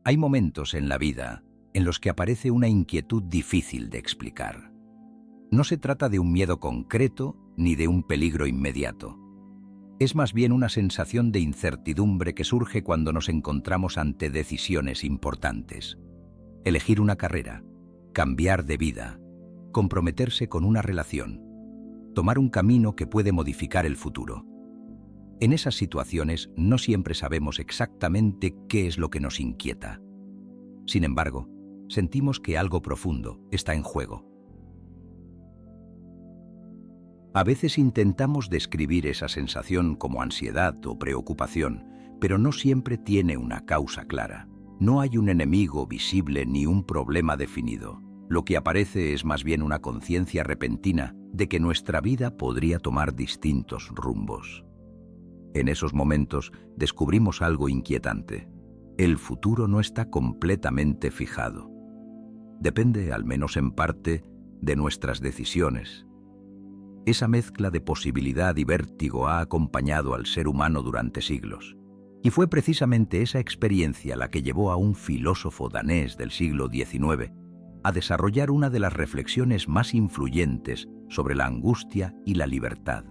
Hay momentos en la vida en los que aparece una inquietud difícil de explicar. No se trata de un miedo concreto ni de un peligro inmediato. Es más bien una sensación de incertidumbre que surge cuando nos encontramos ante decisiones importantes. Elegir una carrera, cambiar de vida, comprometerse con una relación, tomar un camino que puede modificar el futuro. En esas situaciones no siempre sabemos exactamente qué es lo que nos inquieta. Sin embargo, sentimos que algo profundo está en juego. A veces intentamos describir esa sensación como ansiedad o preocupación, pero no siempre tiene una causa clara. No hay un enemigo visible ni un problema definido. Lo que aparece es más bien una conciencia repentina de que nuestra vida podría tomar distintos rumbos. En esos momentos descubrimos algo inquietante. El futuro no está completamente fijado. Depende, al menos en parte, de nuestras decisiones. Esa mezcla de posibilidad y vértigo ha acompañado al ser humano durante siglos. Y fue precisamente esa experiencia la que llevó a un filósofo danés del siglo XIX a desarrollar una de las reflexiones más influyentes sobre la angustia y la libertad.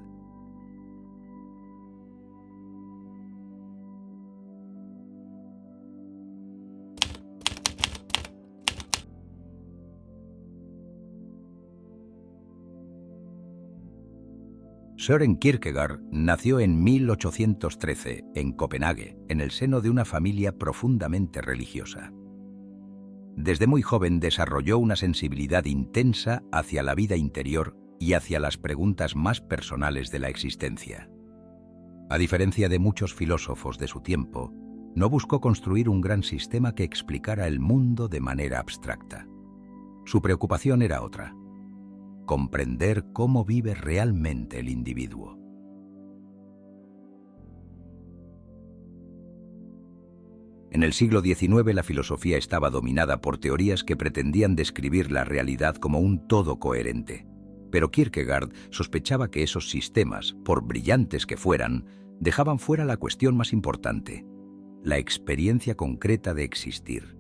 Søren Kierkegaard nació en 1813 en Copenhague, en el seno de una familia profundamente religiosa. Desde muy joven desarrolló una sensibilidad intensa hacia la vida interior y hacia las preguntas más personales de la existencia. A diferencia de muchos filósofos de su tiempo, no buscó construir un gran sistema que explicara el mundo de manera abstracta. Su preocupación era otra: comprender cómo vive realmente el individuo. En el siglo XIX la filosofía estaba dominada por teorías que pretendían describir la realidad como un todo coherente. Pero Kierkegaard sospechaba que esos sistemas, por brillantes que fueran, dejaban fuera la cuestión más importante: la experiencia concreta de existir.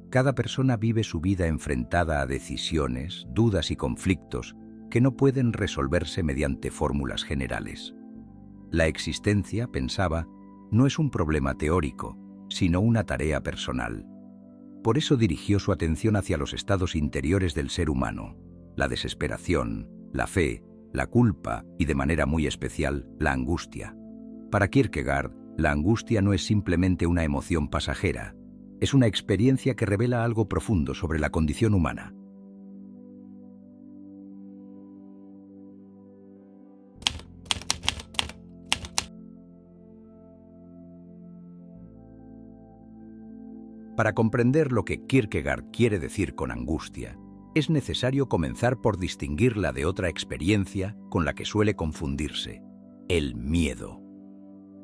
Cada persona vive su vida enfrentada a decisiones, dudas y conflictos que no pueden resolverse mediante fórmulas generales. La existencia, pensaba, no es un problema teórico, sino una tarea personal. Por eso dirigió su atención hacia los estados interiores del ser humano: la desesperación, la fe, la culpa y, de manera muy especial, la angustia. Para Kierkegaard, la angustia no es simplemente una emoción pasajera, es una experiencia que revela algo profundo sobre la condición humana. Para comprender lo que Kierkegaard quiere decir con angustia, es necesario comenzar por distinguirla de otra experiencia con la que suele confundirse: el miedo.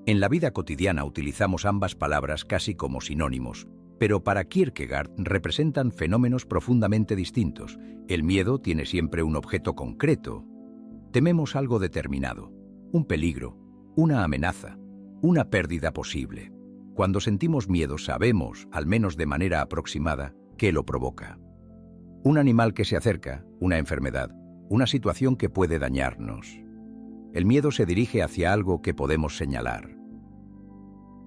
En la vida cotidiana utilizamos ambas palabras casi como sinónimos, pero para Kierkegaard representan fenómenos profundamente distintos. El miedo tiene siempre un objeto concreto. Tememos algo determinado: un peligro, una amenaza, una pérdida posible. Cuando sentimos miedo sabemos, al menos de manera aproximada, qué lo provoca. Un animal que se acerca, una enfermedad, una situación que puede dañarnos. El miedo se dirige hacia algo que podemos señalar.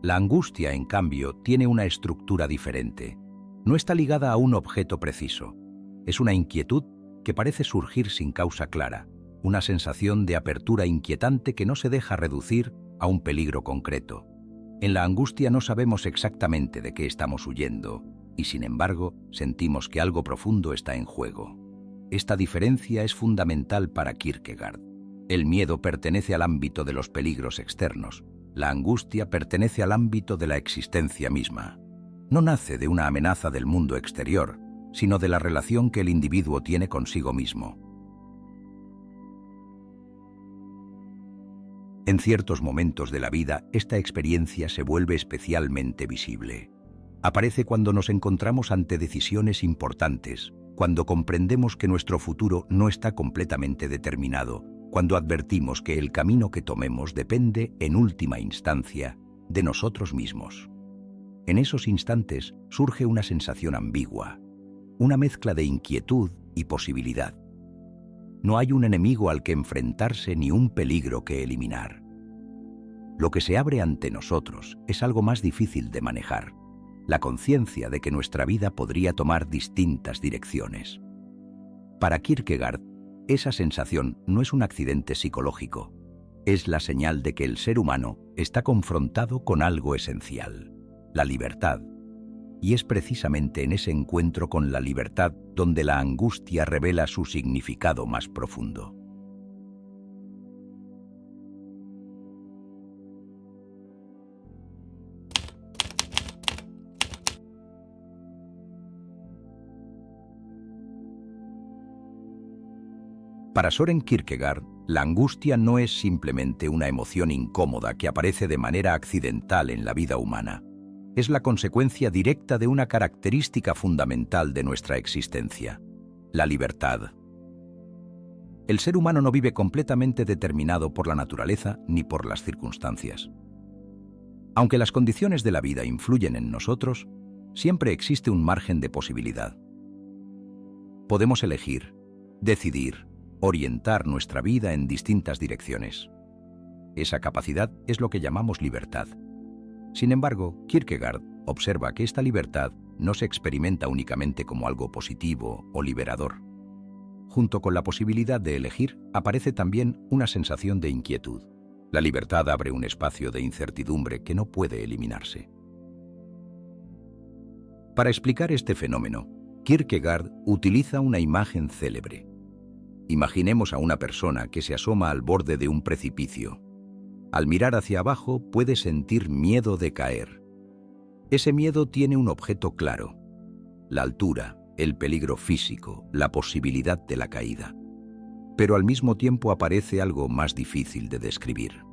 La angustia, en cambio, tiene una estructura diferente. No está ligada a un objeto preciso. Es una inquietud que parece surgir sin causa clara, una sensación de apertura inquietante que no se deja reducir a un peligro concreto. En la angustia no sabemos exactamente de qué estamos huyendo, y sin embargo sentimos que algo profundo está en juego. Esta diferencia es fundamental para Kierkegaard. El miedo pertenece al ámbito de los peligros externos. La angustia pertenece al ámbito de la existencia misma. No nace de una amenaza del mundo exterior, sino de la relación que el individuo tiene consigo mismo. En ciertos momentos de la vida, esta experiencia se vuelve especialmente visible. Aparece cuando nos encontramos ante decisiones importantes, cuando comprendemos que nuestro futuro no está completamente determinado, cuando advertimos que el camino que tomemos depende, en última instancia, de nosotros mismos. En esos instantes surge una sensación ambigua, una mezcla de inquietud y posibilidad. No hay un enemigo al que enfrentarse ni un peligro que eliminar. Lo que se abre ante nosotros es algo más difícil de manejar, la conciencia de que nuestra vida podría tomar distintas direcciones. Para Kierkegaard, esa sensación no es un accidente psicológico, es la señal de que el ser humano está confrontado con algo esencial, la libertad. Y es precisamente en ese encuentro con la libertad donde la angustia revela su significado más profundo. Para Søren Kierkegaard, la angustia no es simplemente una emoción incómoda que aparece de manera accidental en la vida humana. Es la consecuencia directa de una característica fundamental de nuestra existencia: la libertad. El ser humano no vive completamente determinado por la naturaleza ni por las circunstancias. Aunque las condiciones de la vida influyen en nosotros, siempre existe un margen de posibilidad. Podemos elegir, decidir, orientar nuestra vida en distintas direcciones. Esa capacidad es lo que llamamos libertad. Sin embargo, Kierkegaard observa que esta libertad no se experimenta únicamente como algo positivo o liberador. Junto con la posibilidad de elegir, aparece también una sensación de inquietud. La libertad abre un espacio de incertidumbre que no puede eliminarse. Para explicar este fenómeno, Kierkegaard utiliza una imagen célebre. Imaginemos a una persona que se asoma al borde de un precipicio. Al mirar hacia abajo puede sentir miedo de caer. Ese miedo tiene un objeto claro: la altura, el peligro físico, la posibilidad de la caída. Pero al mismo tiempo aparece algo más difícil de describir.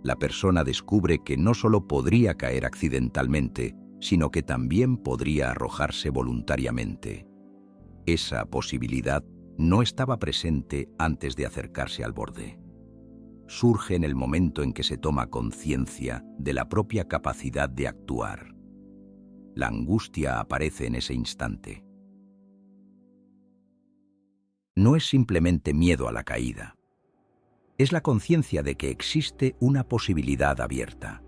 La persona descubre que no solo podría caer accidentalmente, sino que también podría arrojarse voluntariamente. Esa posibilidad no estaba presente antes de acercarse al borde. Surge en el momento en que se toma conciencia de la propia capacidad de actuar. La angustia aparece en ese instante. No es simplemente miedo a la caída. Es la conciencia de que existe una posibilidad abierta.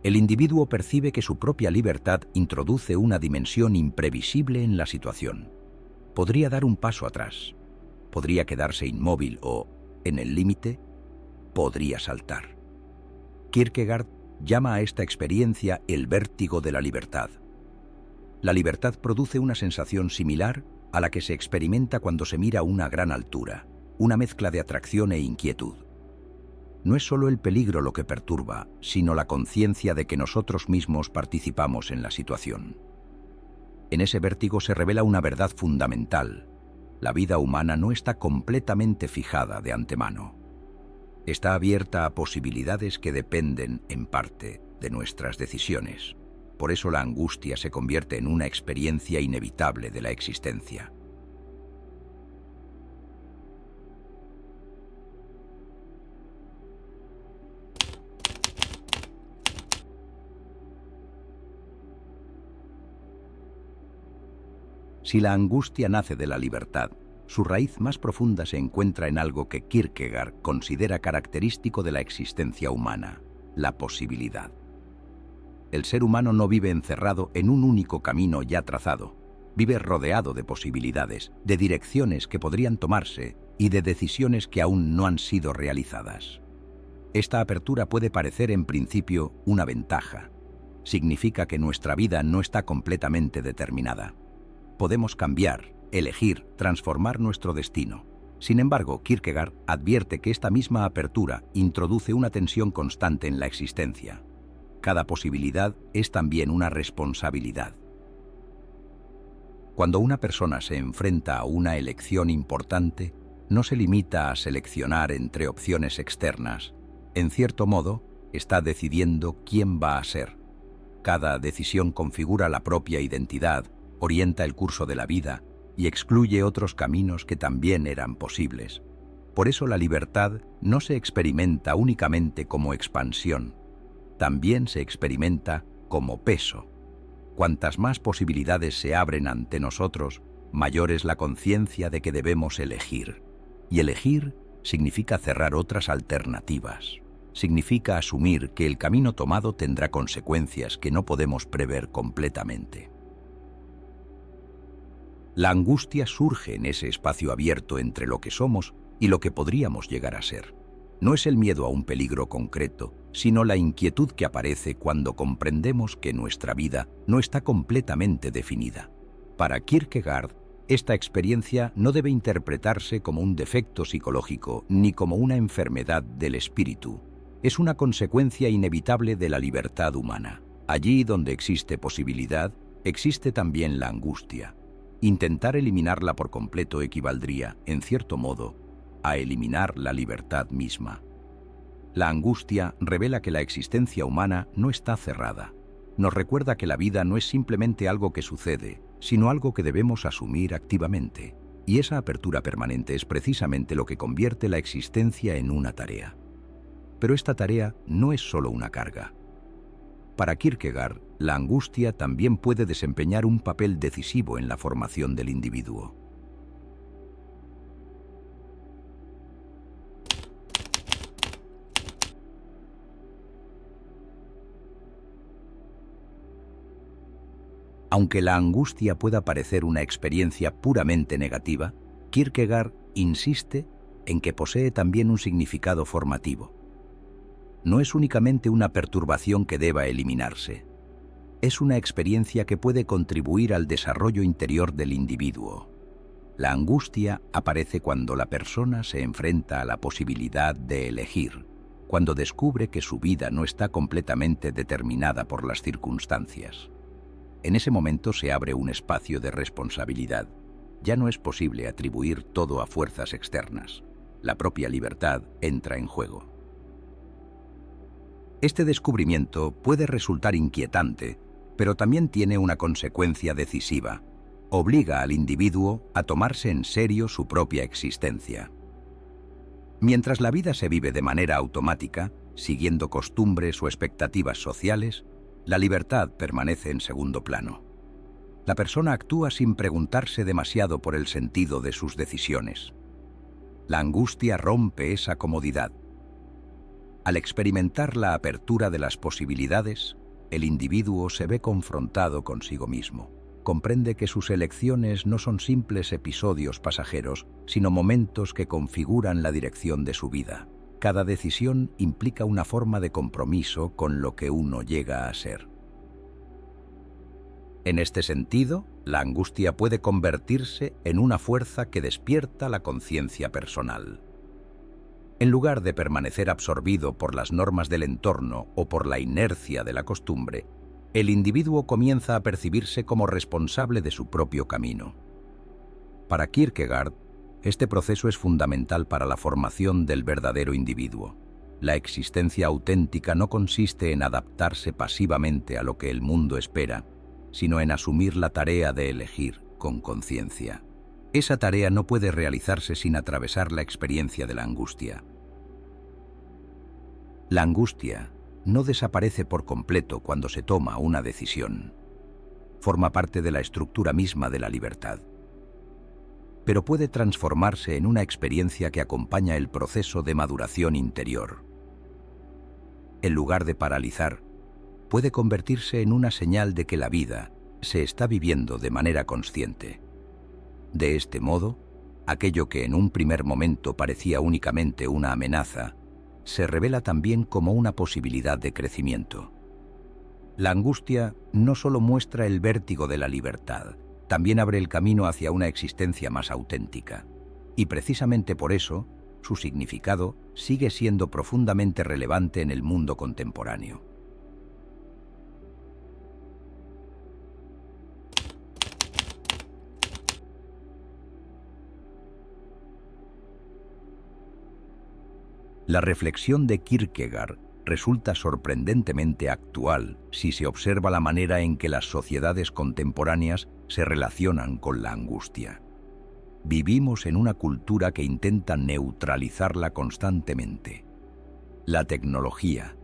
El individuo percibe que su propia libertad introduce una dimensión imprevisible en la situación. Podría dar un paso atrás, podría quedarse inmóvil o, en el límite, podría saltar. Kierkegaard llama a esta experiencia el vértigo de la libertad. La libertad produce una sensación similar a la que se experimenta cuando se mira a una gran altura, una mezcla de atracción e inquietud. No es solo el peligro lo que perturba, sino la conciencia de que nosotros mismos participamos en la situación. En ese vértigo se revela una verdad fundamental: la vida humana no está completamente fijada de antemano. Está abierta a posibilidades que dependen, en parte, de nuestras decisiones. Por eso la angustia se convierte en una experiencia inevitable de la existencia. Si la angustia nace de la libertad, su raíz más profunda se encuentra en algo que Kierkegaard considera característico de la existencia humana: la posibilidad. El ser humano no vive encerrado en un único camino ya trazado. Vive rodeado de posibilidades, de direcciones que podrían tomarse y de decisiones que aún no han sido realizadas. Esta apertura puede parecer en principio una ventaja. Significa que nuestra vida no está completamente determinada. Podemos cambiar, elegir, transformar nuestro destino. Sin embargo, Kierkegaard advierte que esta misma apertura introduce una tensión constante en la existencia. Cada posibilidad es también una responsabilidad. Cuando una persona se enfrenta a una elección importante, no se limita a seleccionar entre opciones externas. En cierto modo, está decidiendo quién va a ser. Cada decisión configura la propia identidad, orienta el curso de la vida y excluye otros caminos que también eran posibles. Por eso la libertad no se experimenta únicamente como expansión, también se experimenta como peso. Cuantas más posibilidades se abren ante nosotros, mayor es la conciencia de que debemos elegir. Y elegir significa cerrar otras alternativas. Significa asumir que el camino tomado tendrá consecuencias que no podemos prever completamente. La angustia surge en ese espacio abierto entre lo que somos y lo que podríamos llegar a ser. No es el miedo a un peligro concreto, sino la inquietud que aparece cuando comprendemos que nuestra vida no está completamente definida. Para Kierkegaard, esta experiencia no debe interpretarse como un defecto psicológico ni como una enfermedad del espíritu. Es una consecuencia inevitable de la libertad humana. Allí donde existe posibilidad, existe también la angustia. Intentar eliminarla por completo equivaldría, en cierto modo, a eliminar la libertad misma. La angustia revela que la existencia humana no está cerrada. Nos recuerda que la vida no es simplemente algo que sucede, sino algo que debemos asumir activamente. Y esa apertura permanente es precisamente lo que convierte la existencia en una tarea. Pero esta tarea no es solo una carga. Para Kierkegaard, la angustia también puede desempeñar un papel decisivo en la formación del individuo. Aunque la angustia pueda parecer una experiencia puramente negativa, Kierkegaard insiste en que posee también un significado formativo. No es únicamente una perturbación que deba eliminarse. Es una experiencia que puede contribuir al desarrollo interior del individuo. La angustia aparece cuando la persona se enfrenta a la posibilidad de elegir, cuando descubre que su vida no está completamente determinada por las circunstancias. En ese momento se abre un espacio de responsabilidad. Ya no es posible atribuir todo a fuerzas externas. La propia libertad entra en juego. Este descubrimiento puede resultar inquietante, pero también tiene una consecuencia decisiva. Obliga al individuo a tomarse en serio su propia existencia. Mientras la vida se vive de manera automática, siguiendo costumbres o expectativas sociales, la libertad permanece en segundo plano. La persona actúa sin preguntarse demasiado por el sentido de sus decisiones. La angustia rompe esa comodidad. Al experimentar la apertura de las posibilidades, el individuo se ve confrontado consigo mismo. Comprende que sus elecciones no son simples episodios pasajeros, sino momentos que configuran la dirección de su vida. Cada decisión implica una forma de compromiso con lo que uno llega a ser. En este sentido, la angustia puede convertirse en una fuerza que despierta la conciencia personal. En lugar de permanecer absorbido por las normas del entorno o por la inercia de la costumbre, el individuo comienza a percibirse como responsable de su propio camino. Para Kierkegaard, este proceso es fundamental para la formación del verdadero individuo. La existencia auténtica no consiste en adaptarse pasivamente a lo que el mundo espera, sino en asumir la tarea de elegir con conciencia. Esa tarea no puede realizarse sin atravesar la experiencia de la angustia. La angustia no desaparece por completo cuando se toma una decisión. Forma parte de la estructura misma de la libertad. Pero puede transformarse en una experiencia que acompaña el proceso de maduración interior. En lugar de paralizar, puede convertirse en una señal de que la vida se está viviendo de manera consciente. De este modo, aquello que en un primer momento parecía únicamente una amenaza, se revela también como una posibilidad de crecimiento. La angustia no solo muestra el vértigo de la libertad, también abre el camino hacia una existencia más auténtica. Y precisamente por eso, su significado sigue siendo profundamente relevante en el mundo contemporáneo. La reflexión de Kierkegaard resulta sorprendentemente actual si se observa la manera en que las sociedades contemporáneas se relacionan con la angustia. Vivimos en una cultura que intenta neutralizarla constantemente. La tecnología,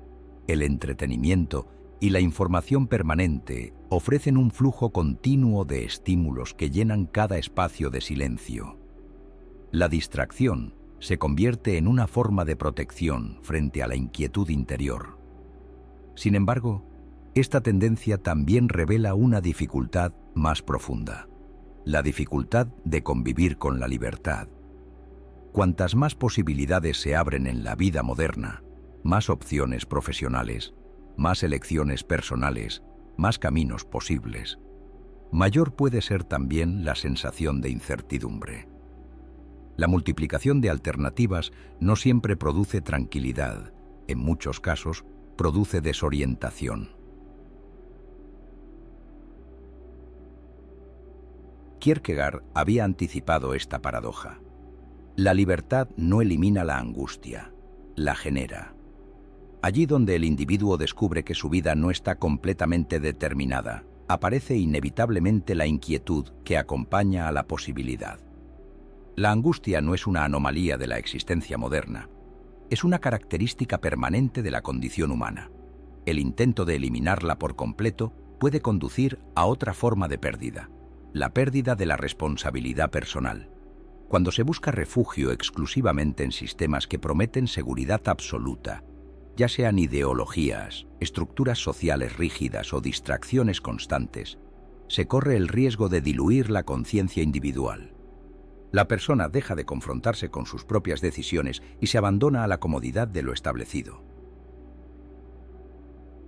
el entretenimiento y la información permanente ofrecen un flujo continuo de estímulos que llenan cada espacio de silencio. La distracción se convierte en una forma de protección frente a la inquietud interior. Sin embargo, esta tendencia también revela una dificultad más profunda: la dificultad de convivir con la libertad. Cuantas más posibilidades se abren en la vida moderna, más opciones profesionales, más elecciones personales, más caminos posibles, mayor puede ser también la sensación de incertidumbre. La multiplicación de alternativas no siempre produce tranquilidad, en muchos casos produce desorientación. Kierkegaard había anticipado esta paradoja. La libertad no elimina la angustia, la genera. Allí donde el individuo descubre que su vida no está completamente determinada, aparece inevitablemente la inquietud que acompaña a la posibilidad. La angustia no es una anomalía de la existencia moderna, es una característica permanente de la condición humana. El intento de eliminarla por completo puede conducir a otra forma de pérdida, la pérdida de la responsabilidad personal. Cuando se busca refugio exclusivamente en sistemas que prometen seguridad absoluta, ya sean ideologías, estructuras sociales rígidas o distracciones constantes, se corre el riesgo de diluir la conciencia individual. La persona deja de confrontarse con sus propias decisiones y se abandona a la comodidad de lo establecido.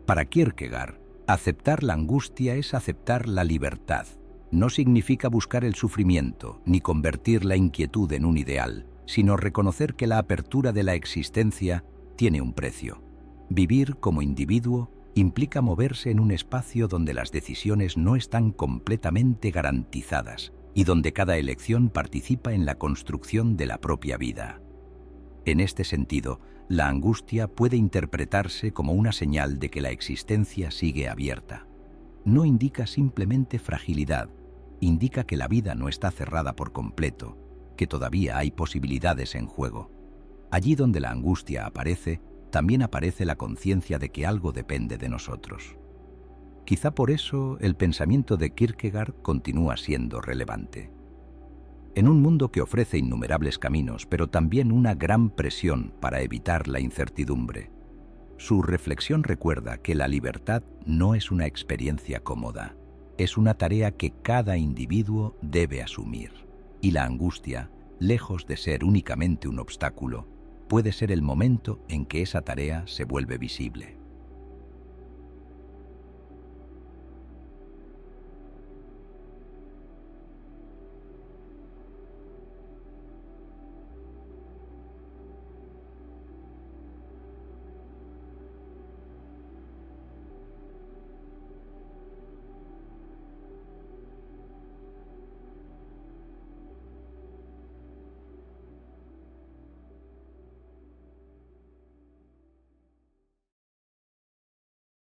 Para Kierkegaard, aceptar la angustia es aceptar la libertad. No significa buscar el sufrimiento ni convertir la inquietud en un ideal, sino reconocer que la apertura de la existencia tiene un precio. Vivir como individuo implica moverse en un espacio donde las decisiones no están completamente garantizadas y donde cada elección participa en la construcción de la propia vida. En este sentido, la angustia puede interpretarse como una señal de que la existencia sigue abierta. No indica simplemente fragilidad, indica que la vida no está cerrada por completo, que todavía hay posibilidades en juego. Allí donde la angustia aparece, también aparece la conciencia de que algo depende de nosotros. Quizá por eso el pensamiento de Kierkegaard continúa siendo relevante. En un mundo que ofrece innumerables caminos, pero también una gran presión para evitar la incertidumbre, su reflexión recuerda que la libertad no es una experiencia cómoda, es una tarea que cada individuo debe asumir. Y la angustia, lejos de ser únicamente un obstáculo, puede ser el momento en que esa tarea se vuelve visible.